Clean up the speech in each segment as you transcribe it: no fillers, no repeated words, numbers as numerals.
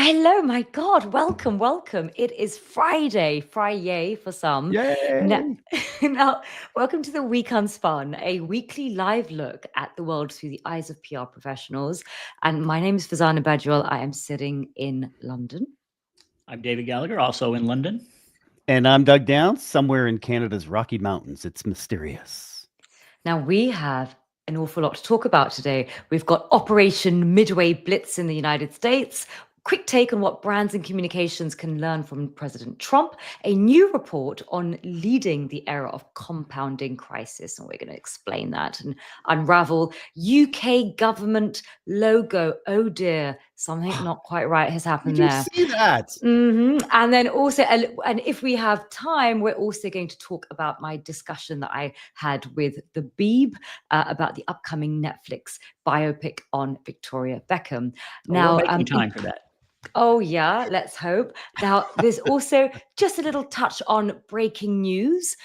Hello, my God. Welcome, welcome. It is Friday for some. Now, Yay! now, welcome to the Week Unspun, a weekly live look at the world through the eyes of PR professionals. And my name is Farzana Baduel. I am sitting in London. I'm David Gallagher, also in London. And I'm Doug Downs, somewhere in Canada's Rocky Mountains. It's mysterious. Now, we have an awful lot to talk about today. We've got Operation Midway Blitz in the United States. Quick take on what brands and communications can learn from President Trump, a new report on leading the era of compounding crisis, and we're going to explain that and unravel UK government logo. Oh dear, something not quite right has happened there. Did you see that? And then also, and if we have time, we're also going to talk about my discussion that I had with the Beeb about the upcoming Netflix biopic on Victoria Beckham. Now, we're making time for that. Oh, yeah, let's hope. Now, there's also just a little touch on breaking news.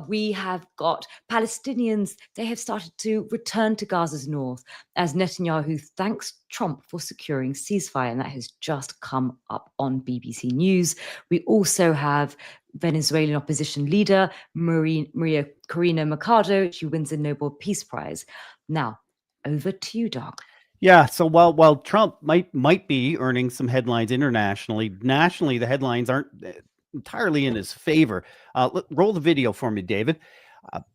We have got Palestinians. They have started to return to Gaza's north as Netanyahu thanks Trump for securing ceasefire. And that has just come up on BBC News. We also have Venezuelan opposition leader Maria Corina Machado. She wins a Nobel Peace Prize. Now, over to you, Doc. Yeah, so while Trump might be earning some headlines internationally, nationally the headlines aren't entirely in his favor. Roll the video for me, David.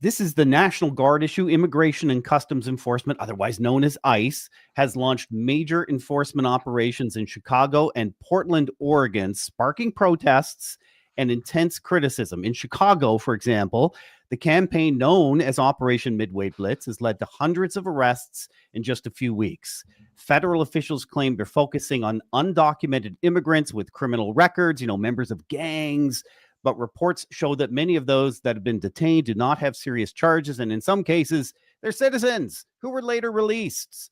This is the National Guard issue. Immigration and Customs Enforcement, otherwise known as ICE, has launched major enforcement operations in Chicago and Portland, Oregon, sparking protests and intense criticism. In Chicago, for example, the campaign known as Operation Midway Blitz has led to hundreds of arrests in just a few weeks. Federal officials claim they're focusing on undocumented immigrants with criminal records, members of gangs, but reports show that many of those that have been detained do not have serious charges, and in some cases, they're citizens who were later released.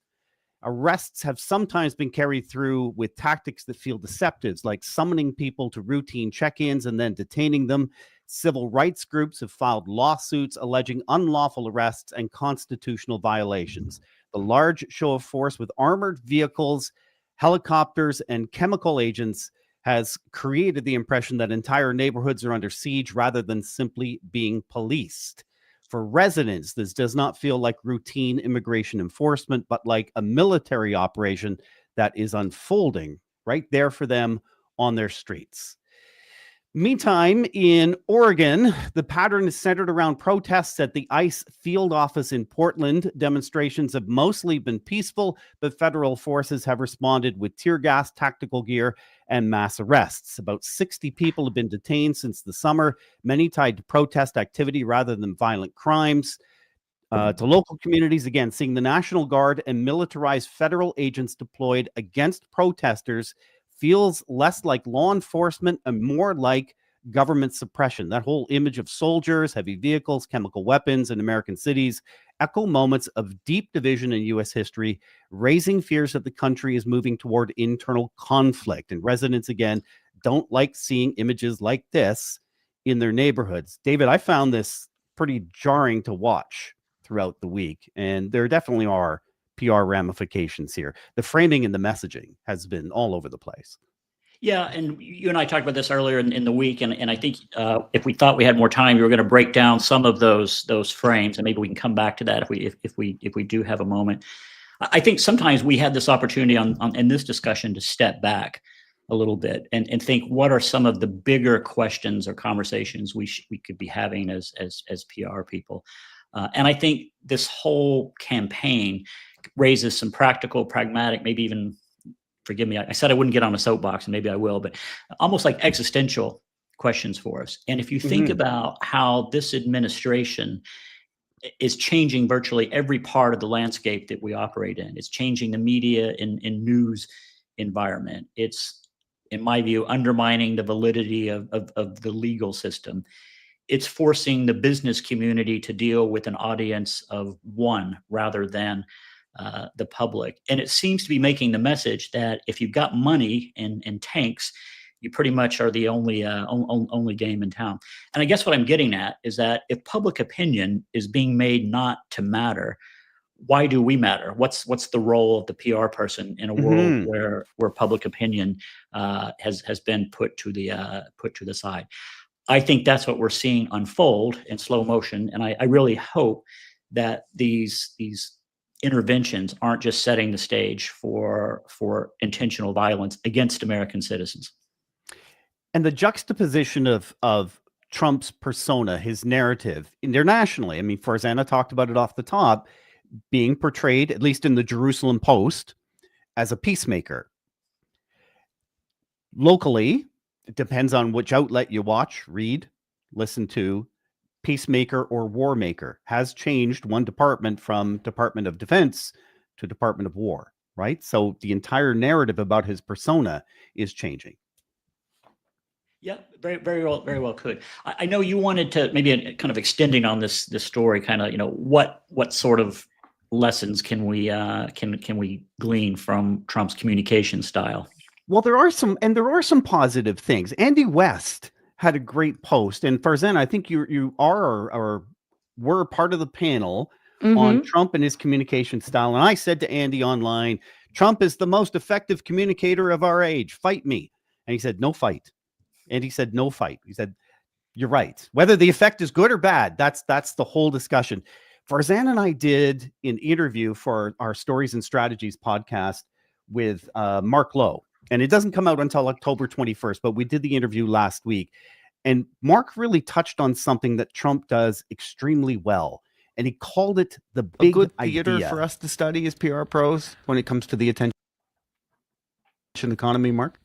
Arrests have sometimes been carried through with tactics that feel deceptive, like summoning people to routine check-ins and then detaining them. Civil rights groups have filed lawsuits alleging unlawful arrests and constitutional violations. The large show of force with armored vehicles, helicopters, and chemical agents has created the impression that entire neighborhoods are under siege rather than simply being policed. For residents, this does not feel like routine immigration enforcement, but like a military operation that is unfolding right there for them on their streets. Meantime, in Oregon, the pattern is centered around protests at the ICE field office in Portland. Demonstrations have mostly been peaceful, but federal forces have responded with tear gas, tactical gear, and mass arrests. About 60 people have been detained since the summer, many tied to protest activity rather than violent crimes. To local communities, again, seeing the National Guard and militarized federal agents deployed against protesters feels less like law enforcement and more like government suppression. That whole image of soldiers, heavy vehicles, chemical weapons in American cities echo moments of deep division in U.S. history, raising fears that the country is moving toward internal conflict. And residents, again, don't like seeing images like this in their neighborhoods. David, I found this pretty jarring to watch throughout the week, and there definitely are PR ramifications here. The framing and the messaging has been all over the place. Yeah, and you and I talked about this earlier in the week, and I think if we thought we had more time, we were going to break down some of those frames, and maybe we can come back to that if we do have a moment. I think sometimes we had this opportunity in this discussion to step back a little bit and think, what are some of the bigger questions or conversations we could be having as PR people? And I think this whole campaign raises some practical, pragmatic, maybe even, forgive me, I said I wouldn't get on a soapbox, and maybe I will, but almost like existential questions for us. And if you think about how this administration is changing virtually every part of the landscape that we operate in, it's changing the media and news environment. It's, in my view, undermining the validity of the legal system. It's forcing the business community to deal with an audience of one rather than the public. And it seems to be making the message that if you've got money and tanks, you pretty much are the only game in town. And I guess what I'm getting at is that if public opinion is being made not to matter, why do we matter? What's the role of the PR person in a world where public opinion has been put to the side? I think that's what we're seeing unfold in slow motion, and I really hope that these interventions aren't just setting the stage for intentional violence against American citizens. And the juxtaposition of Trump's persona, his narrative internationally. I mean, Farzana talked about it off the top, being portrayed, at least in the Jerusalem Post, as a peacemaker. Locally, it depends on which outlet you watch, read, listen to. Peacemaker or war maker has changed one department from Department of Defense to Department of War, right? So the entire narrative about his persona is changing. Yeah, very well could. I know you wanted to maybe kind of extending on this story, kind of, what sort of lessons can we glean from Trump's communication style? Well, there are some positive things. Andy West had a great post, and Farzana, I think you are or were part of the panel on Trump and his communication style. And I said to Andy online, Trump is the most effective communicator of our age. Fight me. And he said, no fight. And he said, no fight. He said, you're right. Whether the effect is good or bad, that's the whole discussion. Farzana and I did an interview for our Stories and Strategies podcast with Mark Lowe. And it doesn't come out until October 21st, but we did the interview last week. And Mark really touched on something that Trump does extremely well. And he called it the big good idea. theater for us to study as PR pros when it comes to the attention economy, Mark?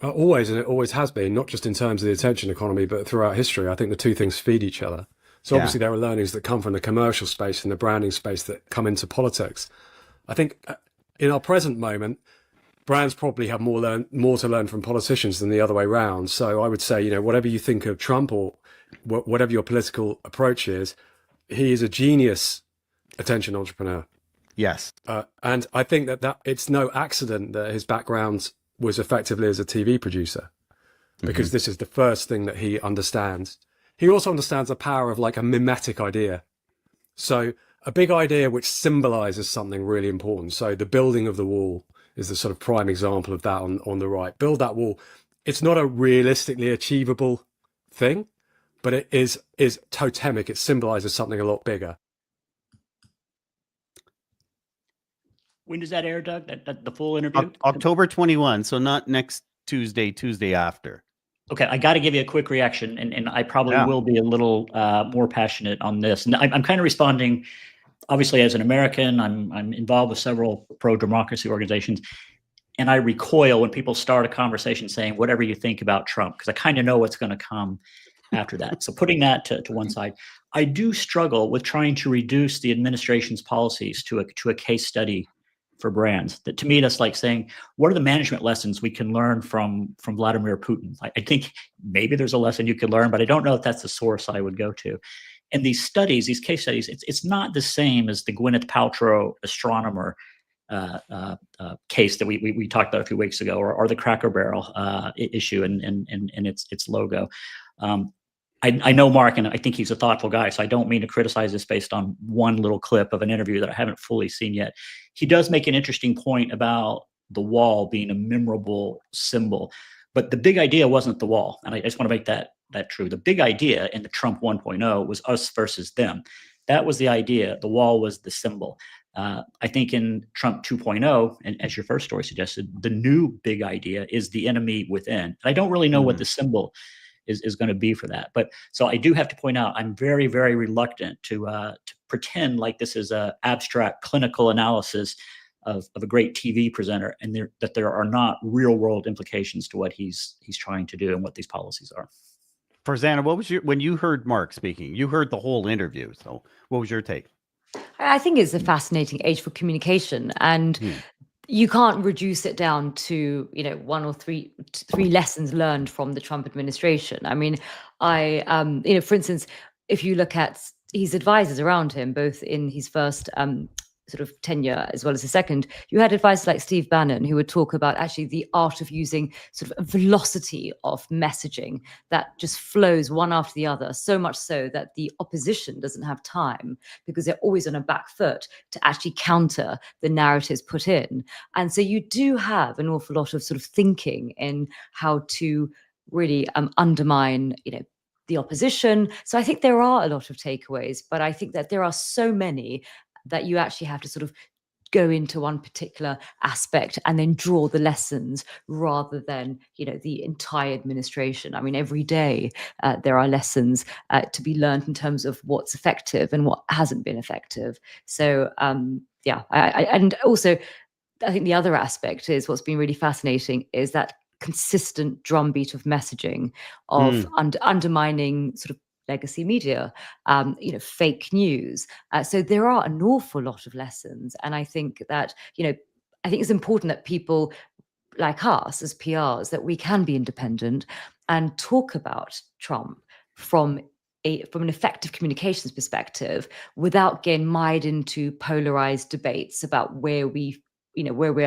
Always, and it always has been, not just in terms of the attention economy, but throughout history. I think the two things feed each other. So obviously there are learnings that come from the commercial space and the branding space that come into politics. I think in our present moment, brands probably have more to learn from politicians than the other way around. So I would say, whatever you think of Trump or whatever your political approach is, he is a genius attention entrepreneur. Yes. And I think that it's no accident that his background was effectively as a TV producer, because this is the first thing that he understands. He also understands the power of like a mimetic idea. So a big idea which symbolizes something really important. So the building of the wall is the sort of prime example of that on the right. Build that wall. It's not a realistically achievable thing, but it is totemic. It symbolizes something a lot bigger. When does that air, Doug? The full interview? October 21, so not next Tuesday after. Okay, I got to give you a quick reaction, and I probably will be a little more passionate on this. And I'm kind of responding, obviously, as an American. I'm involved with several pro-democracy organizations, and I recoil when people start a conversation saying whatever you think about Trump, because I kind of know what's going to come after that. So putting that to one side, I do struggle with trying to reduce the administration's policies to a case study for brands. That to me, that's like saying, what are the management lessons we can learn from Vladimir Putin? I think maybe there's a lesson you could learn, but I don't know if that's the source I would go to. And these studies, these case studies, it's not the same as the Gwyneth Paltrow astronomer case that we talked about a few weeks ago, or the Cracker Barrel issue and its logo. I know Mark, and I think he's a thoughtful guy, so I don't mean to criticize this based on one little clip of an interview that I haven't fully seen yet. He does make an interesting point about the wall being a memorable symbol, but the big idea wasn't the wall, and I just want to make that true. The big idea in the Trump 1.0 was us versus them. That was the idea. The wall was the symbol. I think in Trump 2.0, and as your first story suggested, the new big idea is the enemy within. And I don't really know what the symbol is going to be for that. But so I do have to point out, I'm very, very reluctant to pretend like this is a abstract clinical analysis of a great TV presenter, and that there are not real world implications to what he's trying to do and what these policies are. Farzana, what was when you heard Mark speaking? You heard the whole interview. So what was your take? I think it's a fascinating age for communication, and you can't reduce it down to, one or three lessons learned from the Trump administration. I mean, for instance, if you look at his advisors around him, both in his first sort of tenure as well as the second, you had advisors like Steve Bannon who would talk about actually the art of using sort of a velocity of messaging that just flows one after the other, so much so that the opposition doesn't have time, because they're always on a back foot, to actually counter the narratives put in. And so you do have an awful lot of sort of thinking in how to really undermine, the opposition. So I think there are a lot of takeaways, but I think that there are so many that you actually have to sort of go into one particular aspect and then draw the lessons rather than, the entire administration. I mean, every day there are lessons to be learned in terms of what's effective and what hasn't been effective. So and also I think the other aspect is what's been really fascinating is that consistent drumbeat of messaging of undermining sort of legacy media, fake news. So there are an awful lot of lessons. And I think that, I think it's important that people like us as PRs, that we can be independent and talk about Trump from an effective communications perspective without getting mired into polarized debates about where we're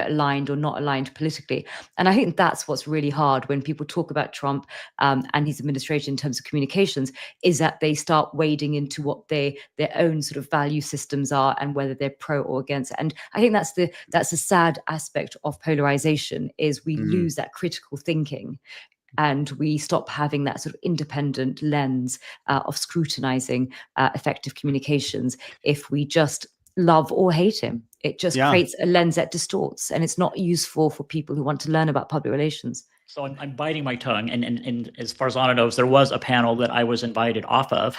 aligned or not aligned politically. And I think that's what's really hard when people talk about Trump and his administration in terms of communications, is that they start wading into what their own sort of value systems are and whether they're pro or against. And I think that's the sad aspect of polarization, is we lose that critical thinking. And we stop having that sort of independent lens of scrutinizing effective communications if we just love or hate him. It just creates a lens that distorts, and it's not useful for people who want to learn about public relations. So I'm biting my tongue, and as Farzana knows, there was a panel that I was invited off of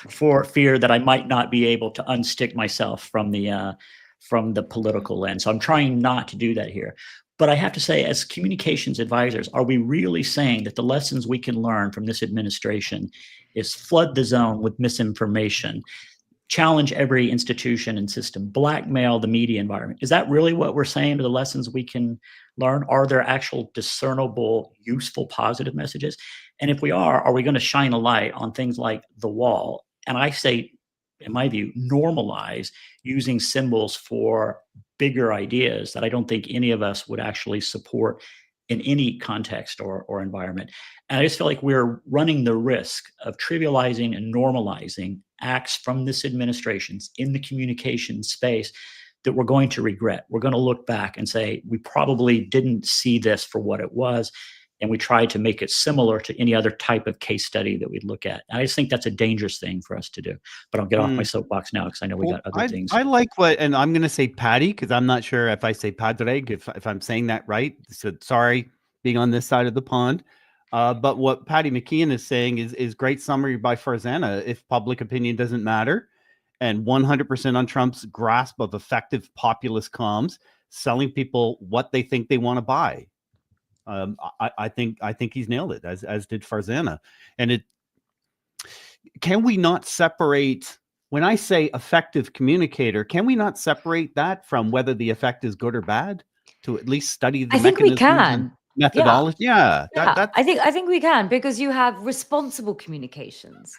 for fear that I might not be able to unstick myself from the political lens. So I'm trying not to do that here. But I have to say, as communications advisors, are we really saying that the lessons we can learn from this administration is flood the zone with misinformation, challenge every institution and system, blackmail the media environment? Is that really what we're saying to the lessons we can learn? Are there actual discernible, useful, positive messages? And if we are we going to shine a light on things like the wall? And I say, in my view, normalize using symbols for bigger ideas that I don't think any of us would actually support in any context or environment. And I just feel like we're running the risk of trivializing and normalizing acts from this administration's in the communication space that we're going to regret. We're going to look back and say, we probably didn't see this for what it was, and we tried to make it similar to any other type of case study that we'd look at. And I just think that's a dangerous thing for us to do. But I'll get off my soapbox now, because I know we got other things. I like what, and I'm going to say Patty, because I'm not sure if I say Padraig, if I'm saying that right. So sorry, being on this side of the pond. But what Patty McKeon is saying is great summary by Farzana. If public opinion doesn't matter, and 100% on Trump's grasp of effective populist comms, selling people what they think they want to buy. I think he's nailed it, as did Farzana. And can we not separate, when I say effective communicator, can we not separate that from whether the effect is good or bad, to at least study the I think we can. methodology? Yeah. I think we can, because you have responsible communications,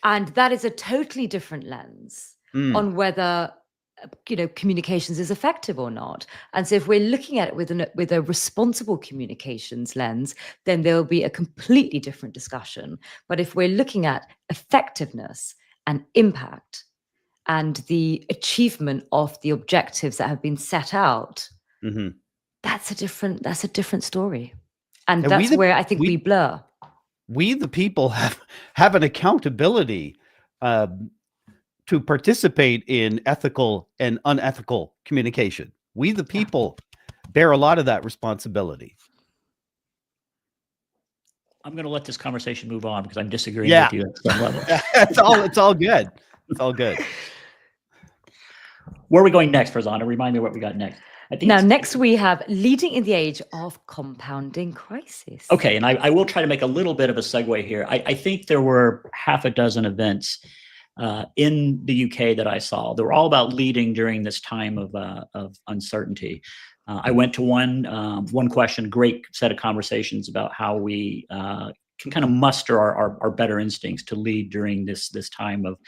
and that is a totally different lens on whether communications is effective or not. And so if we're looking at it with a responsible communications lens, then there will be a completely different discussion. But if we're looking at effectiveness and impact and the achievement of the objectives that have been set out, that's a different story. And that's where I think we blur. We, the people, have an accountability to participate in ethical and unethical communication. We, the people, bear a lot of that responsibility. I'm going to let this conversation move on, because I'm disagreeing with you at some level. It's all good. It's all good. Where are we going next, Farzana? Remind me what we got next. Next we have leading in the age of compounding crisis. Okay, and I will try to make a little bit of a segue here. I think there were half a dozen events in the UK that I saw. They were all about leading during this time of uncertainty. I went to one question, great set of conversations about how we can kind of muster our better instincts to lead during this time of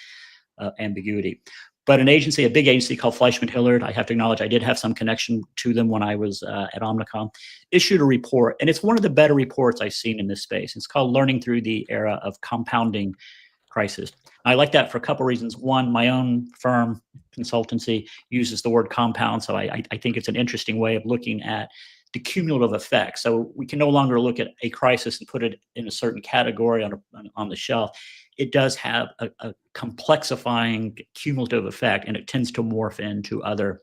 ambiguity. But an agency, a big agency called Fleischman Hillard, I have to acknowledge I did have some connection to them when I was at Omnicom, issued a report. And it's one of the better reports I've seen in this space. It's called Learning Through the Era of Compounding Crisis. I like that for a couple of reasons. One, my own firm, consultancy, uses the word compound. So I think it's an interesting way of looking at the cumulative effect. So we can no longer look at a crisis and put it in a certain category on the shelf. It does have a complexifying cumulative effect, and it tends to morph into other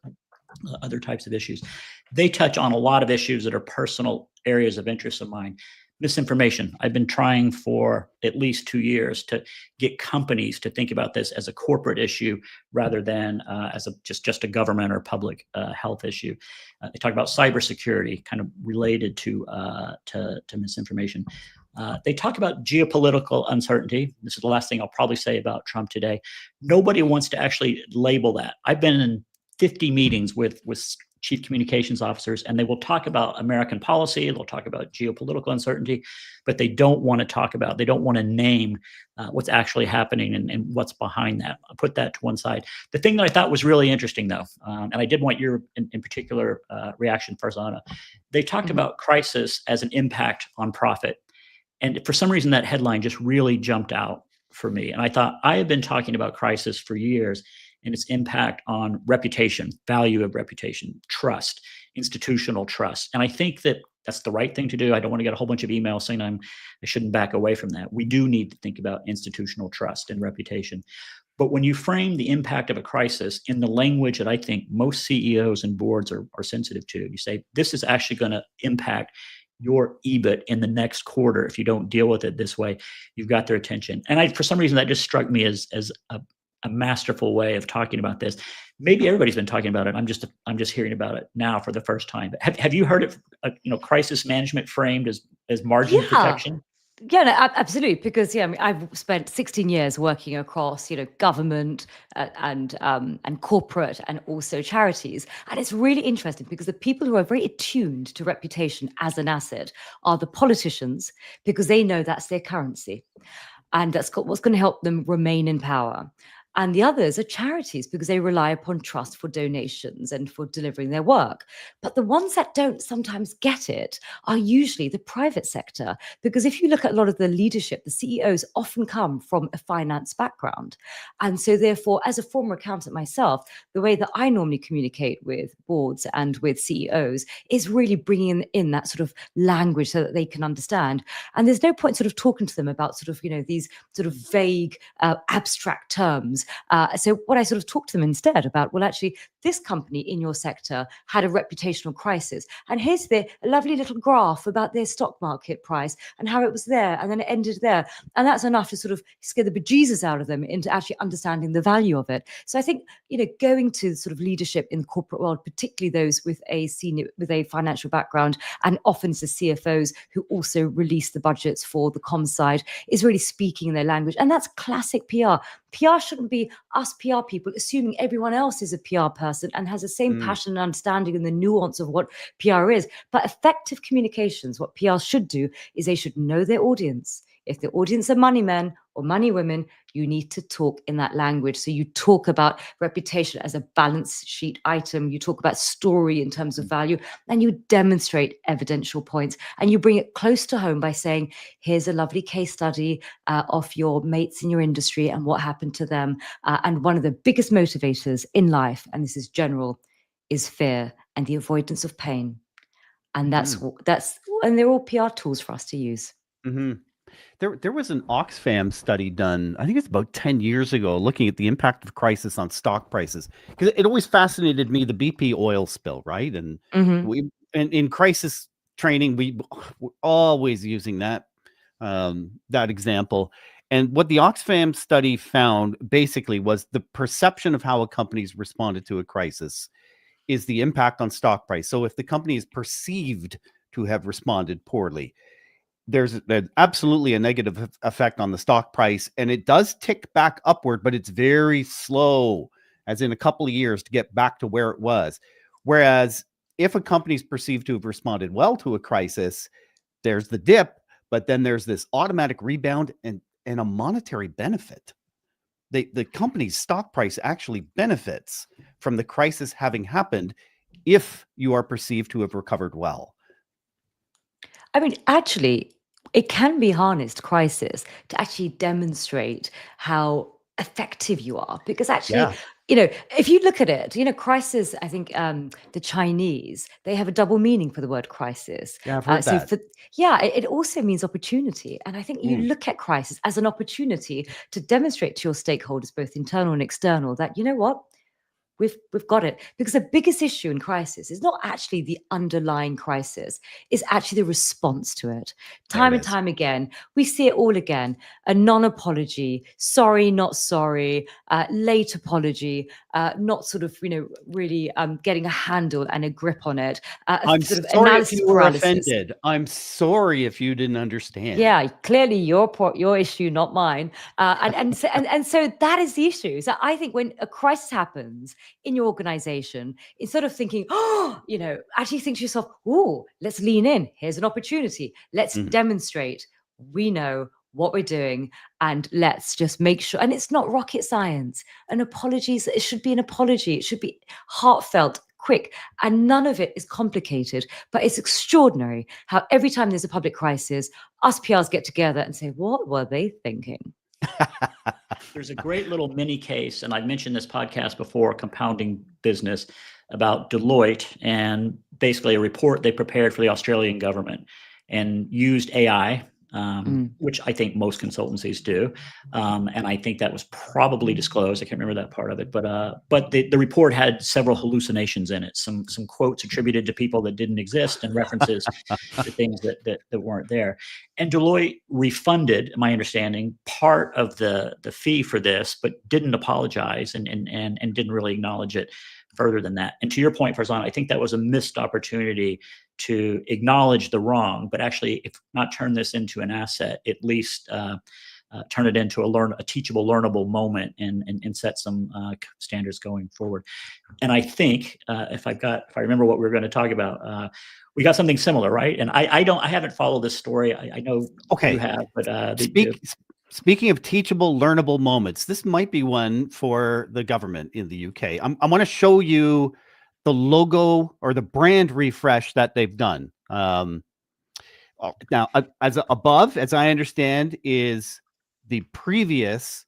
types of issues. They touch on a lot of issues that are personal areas of interest of mine. Misinformation. I've been trying for at least 2 years to get companies to think about this as a corporate issue rather than as just a government or public health issue. They talk about cybersecurity, kind of related to misinformation. They talk about geopolitical uncertainty. This is the last thing I'll probably say about Trump today. Nobody wants to actually label that. I've been in 50 meetings with chief communications officers, and they will talk about American policy. They'll talk about geopolitical uncertainty, but they don't want to name what's actually happening and what's behind that. I'll put that to one side. The thing that I thought was really interesting, though, and I did want your in particular reaction, Farzana, they talked about crisis as an impact on profit. And for some reason, that headline just really jumped out for me. And I thought, I have been talking about crisis for years and its impact on reputation, value of reputation, trust, institutional trust. And I think that that's the right thing to do. I don't want to get a whole bunch of emails saying I shouldn't back away from that. We do need to think about institutional trust and reputation. But when you frame the impact of a crisis in the language that I think most CEOs and boards are sensitive to, you say, this is actually going to impact your EBIT in the next quarter. If you don't deal with it this way, you've got their attention. And for some reason, that just struck me as a masterful way of talking about this. Maybe everybody's been talking about it. I'm just hearing about it now for the first time. Have you heard it? Crisis management framed as margin protection? Yeah, no, absolutely. Because I mean, I've spent 16 years working across, government and corporate and also charities, and it's really interesting because the people who are very attuned to reputation as an asset are the politicians, because they know that's their currency, and that's what's going to help them remain in power. And the others are charities because they rely upon trust for donations and for delivering their work. But the ones that don't sometimes get it are usually the private sector, because if you look at a lot of the leadership, the CEOs often come from a finance background. And so therefore, as a former accountant myself, the way that I normally communicate with boards and with CEOs is really bringing in that sort of language so that they can understand. And there's no point sort of talking to them about sort of, these sort of vague, abstract terms. So what I sort of talked to them instead about, well, actually, this company in your sector had a reputational crisis. And here's a lovely little graph about their stock market price and how it was there and then it ended there. And that's enough to sort of scare the bejesus out of them into actually understanding the value of it. So I think, going to sort of leadership in the corporate world, particularly those with a financial background, and often it's the CFOs who also release the budgets for the comms side, is really speaking in their language. And that's classic PR. PR shouldn't be us PR people assuming everyone else is a PR person and has the same passion and understanding and the nuance of what PR is. But effective communications, what PR should do is they should know their audience. If the audience are money men or money women, you need to talk in that language. So you talk about reputation as a balance sheet item. You talk about story in terms of value, and you demonstrate evidential points. And you bring it close to home by saying, here's a lovely case study of your mates in your industry and what happened to them. And one of the biggest motivators in life, and this is general, is fear and the avoidance of pain. And and they're all PR tools for us to use. Mm-hmm. There was an Oxfam study done, I think it's about 10 years ago, looking at the impact of crisis on stock prices. Because it always fascinated me, the BP oil spill, right? And in crisis training, we're always using that example. And what the Oxfam study found basically was the perception of how a company's responded to a crisis is the impact on stock price. So if the company is perceived to have responded poorly, there's absolutely a negative effect on the stock price, and it does tick back upward, but it's very slow, as in a couple of years to get back to where it was. Whereas if a company is perceived to have responded well to a crisis, there's the dip, but then there's this automatic rebound and a monetary benefit. the company's stock price actually benefits from the crisis having happened if you are perceived to have recovered well. I mean, actually, it can be harnessed, crisis, to actually demonstrate how effective you are. Because actually, Yeah. if you look at it, crisis, I think the Chinese, they have a double meaning for the word crisis. Yeah, I've heard that. It also means opportunity. And I think you look at crisis as an opportunity to demonstrate to your stakeholders, both internal and external, that, you know what? We've got it. Because the biggest issue in crisis is not actually the underlying crisis, it's actually the response to it. Time and time again, we see it all again. A non-apology, sorry, not sorry, late apology, not sort of, really getting a handle and a grip on it. I'm sort of sorry if analysis you were paralysis. offended. I'm sorry if you didn't understand. Yeah, clearly your issue, not mine. And so that is the issue. So I think when a crisis happens in your organization, instead of thinking, actually think to yourself, oh, let's lean in. Here's an opportunity. Let's demonstrate we know what we're doing, and let's just make sure. And it's not rocket science. An apology, it should be an apology. It should be heartfelt, quick, and none of it is complicated. But it's extraordinary how every time there's a public crisis, us PRs get together and say, what were they thinking? There's a great little mini case, and I've mentioned this podcast before, Compounding Business, about Deloitte and basically a report they prepared for the Australian government and used AI, which I think most consultancies do. And I think that was probably disclosed. I can't remember that part of it, but the report had several hallucinations in it, some quotes attributed to people that didn't exist and references to things that weren't there. And Deloitte refunded, my understanding, part of the fee for this, but didn't apologize and didn't really acknowledge it further than that. And to your point, Farzana, I think that was a missed opportunity to acknowledge the wrong, but actually, if not turn this into an asset, at least turn it into a teachable, learnable moment and set some standards going forward. And I think if I remember what we were going to talk about, we got something similar, right? And I haven't followed this story. I know you have, but Speaking of teachable, learnable moments, this might be one for the government in the UK. I want to show you the logo or the brand refresh that they've done. Now, as I understand, is the previous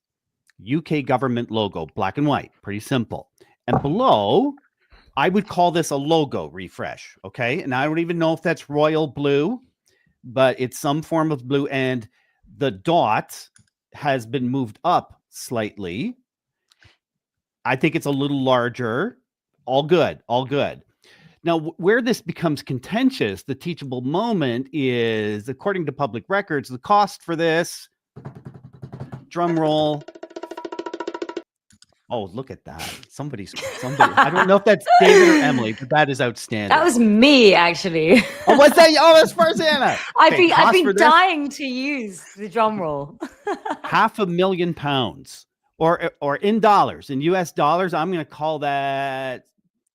UK government logo, black and white, pretty simple. And below, I would call this a logo refresh, okay? And I don't even know if that's royal blue, but it's some form of blue, and the dot has been moved up slightly. I think it's a little larger. All good. Now, where this becomes contentious, the teachable moment is, according to public records, the cost for this, drum roll. Oh, look at that. Somebody. I don't know if that's David or Emily, but that is outstanding. That was me, actually. Oh, what's that? Oh, that's Farzana. I've been dying to use the drum roll. £500,000, or in dollars, in US dollars, I'm going to call that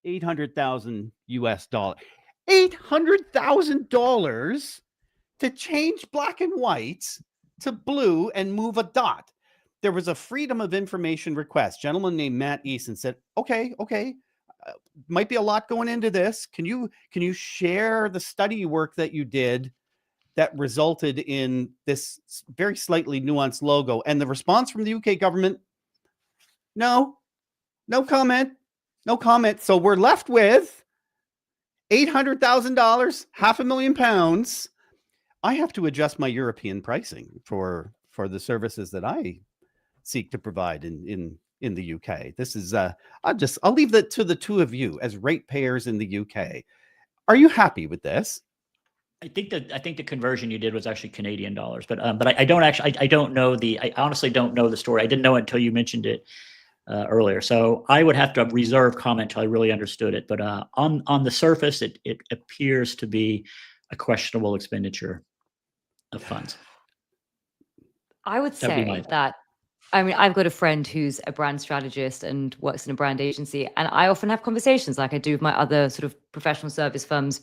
$800,000 US. $800,000 to change black and white to blue and move a dot. There was a Freedom of Information request. Gentleman named Matt Easton said, okay, might be a lot going into this. Can you share the study work that you did that resulted in this very slightly nuanced logo? And the response from the UK government, no comment. So we're left with $800,000, £500,000. I have to adjust my European pricing for the services that I seek to provide in the UK. This is I'll leave that to the two of you as ratepayers in the UK. Are you happy with this? I think the conversion you did was actually Canadian dollars, but I don't know I honestly don't know the story. I didn't know it until you mentioned it earlier. So I would have to reserve comment till I really understood it. But on the surface, it appears to be a questionable expenditure of funds. I would say that, I mean, I've got a friend who's a brand strategist and works in a brand agency, and I often have conversations like I do with my other sort of professional service firms,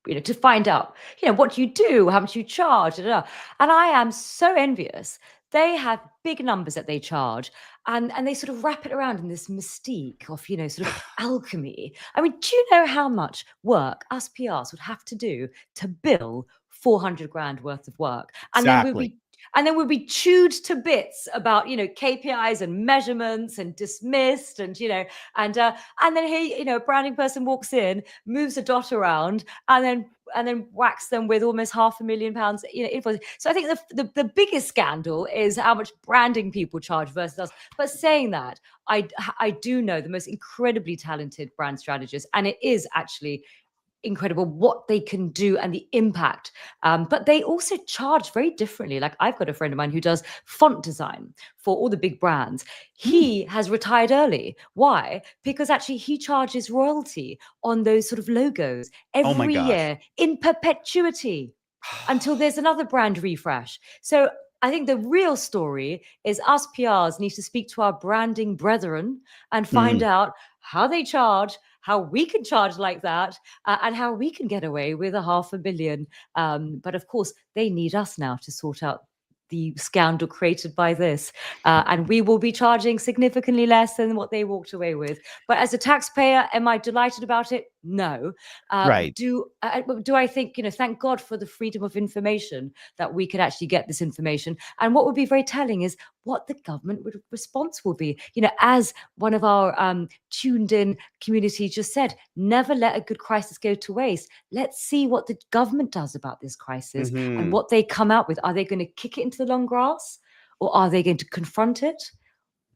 to find out, what you do, how much you charge, and I am so envious they have big numbers that they charge, and they sort of wrap it around in this mystique of, you know, sort of alchemy. I mean, do you know how much work us PRs would have to do to bill 400 grand worth of work? And Exactly. then we'll be chewed to bits about, you know, KPIs and measurements and dismissed, and, you know, and then here, you know, a branding person walks in, moves a dot around, and then whacks them with almost £500,000, you know, invoice. So I think the biggest scandal is how much branding people charge versus us. But saying that, I do know the most incredibly talented brand strategists, and it is actually incredible what they can do and the impact. But they also charge very differently. Like, I've got a friend of mine who does font design for all the big brands. He has retired early. Why? Because actually he charges royalty on those sort of logos Oh my every gosh. year in perpetuity until there's another brand refresh. So I think the real story is us PRs need to speak to our branding brethren and find out how they charge, how we can charge like that, and how we can get away with $500,000. But of course, they need us now to sort out the scandal created by this, and we will be charging significantly less than what they walked away with. But as a taxpayer, am I delighted about it? No. Right. Do I think, you know, thank God for the freedom of information that we could actually get this information. And what would be very telling is what the government response will be. You know, as one of our tuned in community just said, never let a good crisis go to waste. Let's see what the government does about this crisis and what they come out with. Are they going to kick it into the long grass, or are they going to confront it?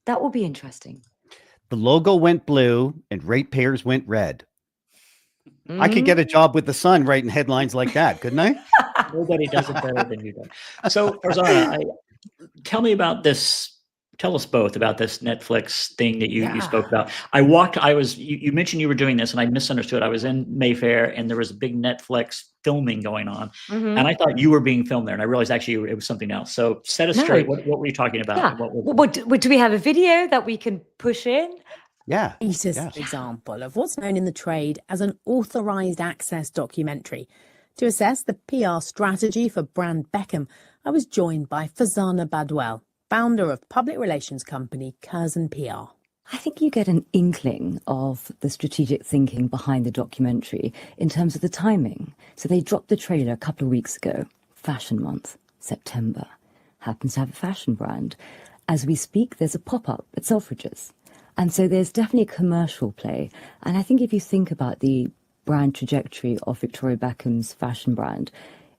That will be interesting. The logo went blue and ratepayers went red. I could get a job with the Sun writing headlines like that, couldn't I? Nobody does it better than you do. So, Farzana, tell me about this. Tell us both about this Netflix thing that you spoke about. You mentioned you were doing this, and I misunderstood. I was in Mayfair, and there was a big Netflix filming going on, and I thought you were being filmed there, and I realized actually it was something else. So set us straight. What were you talking about? Yeah. Do we have a video that we can push in? Yeah. Latest example of what's known in the trade as an authorised access documentary. To assess the PR strategy for brand Beckham, I was joined by Farzana Baduel, founder of public relations company Curzon PR. I think you get an inkling of the strategic thinking behind the documentary in terms of the timing. So they dropped the trailer a couple of weeks ago. Fashion month, September. Happens to have a fashion brand. As we speak, there's a pop-up at Selfridges. And so there's definitely a commercial play. And I think if you think about the brand trajectory of Victoria Beckham's fashion brand,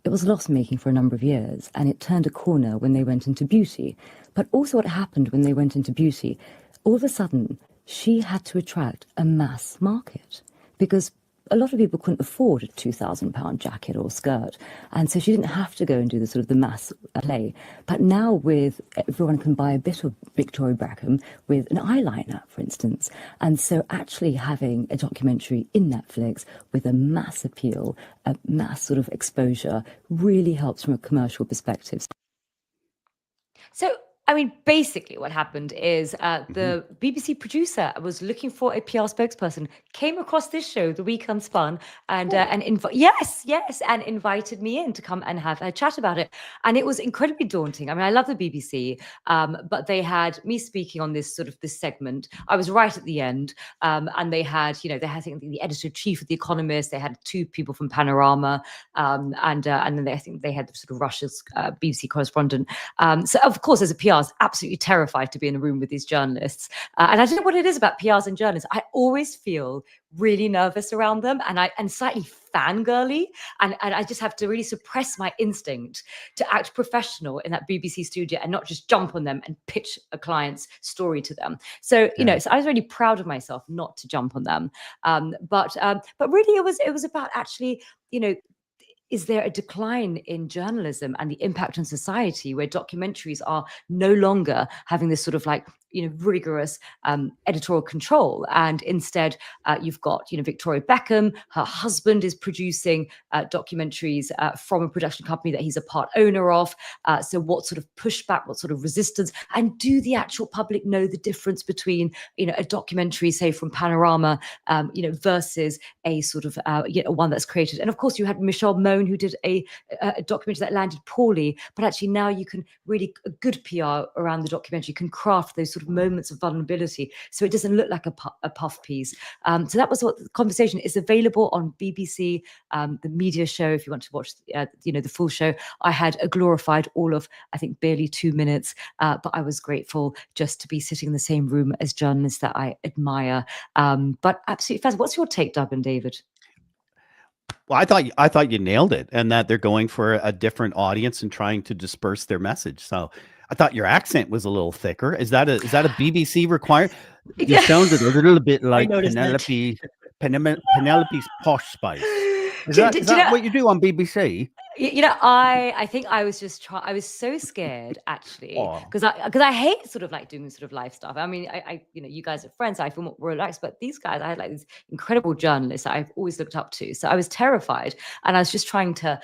it was loss-making for a number of years, and it turned a corner when they went into beauty. But also what happened when they went into beauty, all of a sudden, she had to attract a mass market because a lot of people couldn't afford a £2,000 jacket or skirt. And so she didn't have to go and do the sort of the mass play. But now with everyone can buy a bit of Victoria Beckham with an eyeliner, for instance. And so actually having a documentary in Netflix with a mass appeal, a mass sort of exposure really helps from a commercial perspective. So, I mean, basically what happened is the BBC producer was looking for a PR spokesperson, came across this show, The Week Unspun, and invited me in to come and have a chat about it. And it was incredibly daunting. I mean, I love the BBC, but they had me speaking on this segment. I was right at the end, and they had, I think the editor-in-chief of The Economist, they had two people from Panorama, and then I think they had sort of Russia's BBC correspondent. So of course, as a PR, I was absolutely terrified to be in a room with these journalists. And I don't know what it is about PRs and journalists. I always feel really nervous around them and slightly fangirly. And I just have to really suppress my instinct to act professional in that BBC studio and not just jump on them and pitch a client's story to them. So, so I was really proud of myself not to jump on them. But really it was about actually, is there a decline in journalism and the impact on society where documentaries are no longer having this sort of rigorous editorial control? And instead, you've got, Victoria Beckham, her husband is producing documentaries from a production company that he's a part owner of. So what sort of pushback, what sort of resistance, and do the actual public know the difference between, a documentary, say from Panorama, versus a sort of, one that's created. And of course, you had Michelle Mone Simone, who did a documentary that landed poorly, but actually now you can really, a good PR around the documentary can craft those sort of moments of vulnerability so it doesn't look like a puff piece. So that was what the conversation is. Available on BBC, the media show, if you want to watch the full show. I had a glorified all of, I think, barely 2 minutes, but I was grateful just to be sitting in the same room as journalists that I admire. But absolutely fascinating. What's your take, Doug and David? Well, I thought you nailed it, and that they're going for a different audience and trying to disperse their message. So I thought your accent was a little thicker. Is that a BBC required? You sounded a little bit like Penelope's Posh Spice. Is that what you do on BBC? I think I was just I was so scared actually because I hate sort of like doing sort of live stuff. I mean, I you guys are friends, so I feel more relaxed, but these guys, I had like these incredible journalists that I've always looked up to. So I was terrified, and I was just trying to,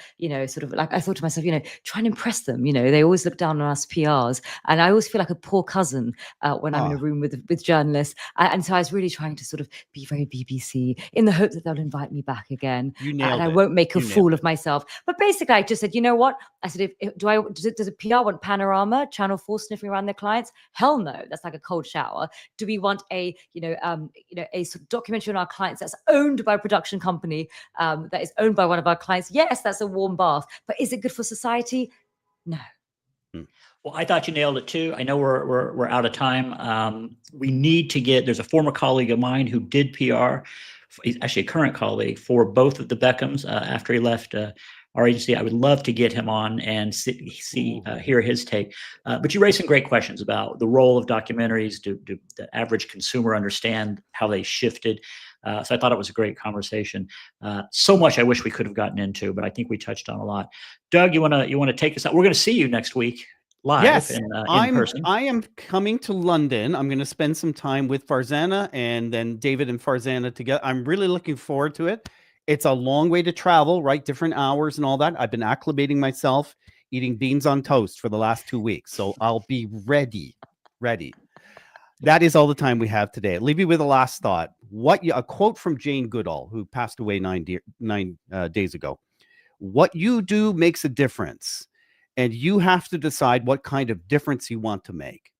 sort of like, I thought to myself, try and impress them. They always look down on us PRs, and I always feel like a poor cousin when I'm in a room with journalists. And so I was really trying to sort of be very BBC in the hope that they'll invite me back again, and I won't make a fool of myself. But basically, I just said, you know what? I said, does a PR want Panorama, Channel 4 sniffing around their clients? Hell no, that's like a cold shower. Do we want a sort of documentary on our clients that's owned by a production company, that is owned by one of our clients? Yes, that's a warm bath. But is it good for society? No. Well, I thought you nailed it too. I know we're out of time. We need to there's a former colleague of mine who did PR, he's actually a current colleague for both of the Beckhams after he left our agency. I would love to get him on and hear his take. But you raised some great questions about the role of documentaries. Do the average consumer understand how they shifted? So I thought it was a great conversation. So much I wish we could have gotten into, but I think we touched on a lot. Doug, you want to take us out? We're going to see you next week live in person. I am coming to London. I'm going to spend some time with Farzana, and then David and Farzana together. I'm really looking forward to it. It's a long way to travel, right? Different hours and all that. I've been acclimating myself, eating beans on toast for the last 2 weeks. So I'll be ready. That is all the time we have today. I'll leave you with a last thought. A quote from Jane Goodall, who passed away 9 days ago. What you do makes a difference, and you have to decide what kind of difference you want to make.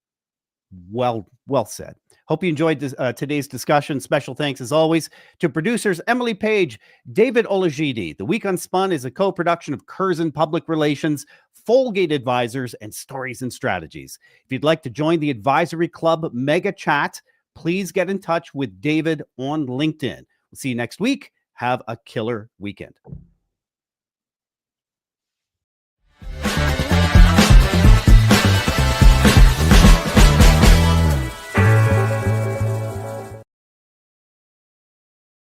Well said. Hope you enjoyed today's discussion. Special thanks, as always, to producers Emily Page, David Olajide. The Week Unspun is a co-production of Curzon Public Relations, Folgate Advisors, and Stories and Strategies. If you'd like to join the Advisory Club Mega Chat, please get in touch with David on LinkedIn. We'll see you next week. Have a killer weekend.